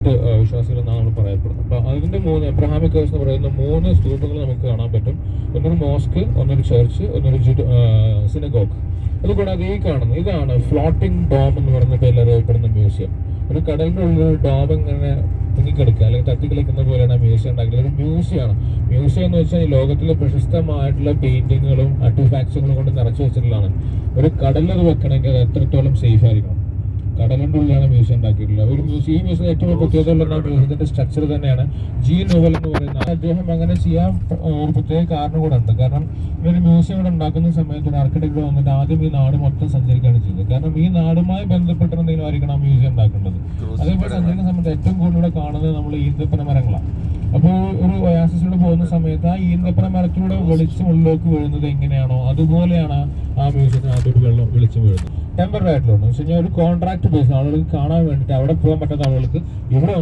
കൂട്ട് വിശ്വാസികൾ എന്നാണ് നമ്മൾ പറയപ്പെടുന്നത്. അപ്പൊ അതിന്റെ എബ്രഹാമിക് ഹൗസ് എന്ന് പറയുന്ന 3 സ്തൂപങ്ങൾ നമുക്ക് കാണാൻ പറ്റും. ഒന്നൊരു മോസ്ക്, ഒന്നൊരു ചർച്ച്, ഒന്നൊരു സിനഗോഗ്. അതുകൂടാതെ ഈ കാണുന്നത് ഇതാണ് ഫ്ലോട്ടിംഗ് ഡോം എന്ന് പറയുന്ന പേരിൽ അറിയപ്പെടുന്ന മ്യൂസിയം. ഒരു കടലിന്റെ ഉള്ളിൽ ഒരു ഡോം ഇങ്ങനെ തിങ്ങിക്കിടക്കുക അല്ലെങ്കിൽ തട്ടിക്കളിക്കുന്ന പോലെയാണ് മ്യൂസിയം ഉണ്ടാക്കിയത്. ഒരു മ്യൂസിയമാണ്. മ്യൂസിയം എന്ന് വെച്ചാൽ ഈ ലോകത്തിലെ പ്രശസ്തമായിട്ടുള്ള പെയിന്റിങ്ങുകളും ആർട്ടിഫാക്ട്സുകളും കൊണ്ട് നിറച്ചു വെച്ചിട്ടുള്ളതാണ്. ഒരു കടലിൽ അത് വെക്കണമെങ്കിൽ അത് എത്രത്തോളം സേഫ് ആയിരിക്കണം. കടലിന്റെ ഉള്ളിലാണ് മ്യൂസിയം ഉണ്ടാക്കിയിട്ടുള്ളത്. ഒരു മ്യൂസിയം, ഈ മ്യൂസിയം ഏറ്റവും പ്രത്യേകതയുള്ള മ്യൂസിയത്തിന്റെ സ്ട്രക്ചർ തന്നെയാണ്. ജി നോവൽ എന്ന് പറയുന്ന അദ്ദേഹം അങ്ങനെ ചെയ്യാൻ ഒരു പ്രത്യേക കാരണം കൂടെ ഉണ്ട്. കാരണം ഒരു മ്യൂസിയം ഇവിടെ ഉണ്ടാക്കുന്ന സമയത്ത് ഒരു ആർക്കിടെക്ട് വന്നിട്ട് ആദ്യം ഈ നാട് മൊത്തം സഞ്ചരിക്കുകയാണ് ചെയ്തത്. കാരണം ഈ നാടുമായി ബന്ധപ്പെട്ട എന്തെങ്കിലും ആയിരിക്കണം ആ മ്യൂസിയം ഉണ്ടാക്കേണ്ടത്. അതേപോലെ സഞ്ചരിക്കുന്ന സമയത്ത് ഏറ്റവും കൂടുതൽ ഇവിടെ കാണുന്നത് നമ്മൾ ഈന്തപ്പന മരങ്ങളാണ്. അപ്പോൾ ഒരു ഒയാസിസിലൂടെ പോകുന്ന സമയത്ത് ആ ഈന്തപ്പന മരത്തിലൂടെ വെളിച്ചം ഉള്ളിലേക്ക് വീഴുന്നത് എങ്ങനെയാണോ അതുപോലെയാണ് ആ മ്യൂസിയത്തിന് ആദ്യമായിട്ട് വെളിച്ചം വീഴുന്നത്. ടെമ്പററി ആയിട്ടുള്ള ഒരു കോൺട്രാക്ട് ബേസ് ആളുകൾക്ക് കാണാൻ വേണ്ടിയിട്ട് അവിടെ പോകാൻ പറ്റാത്ത ആളുകൾക്ക് ഇവിടെ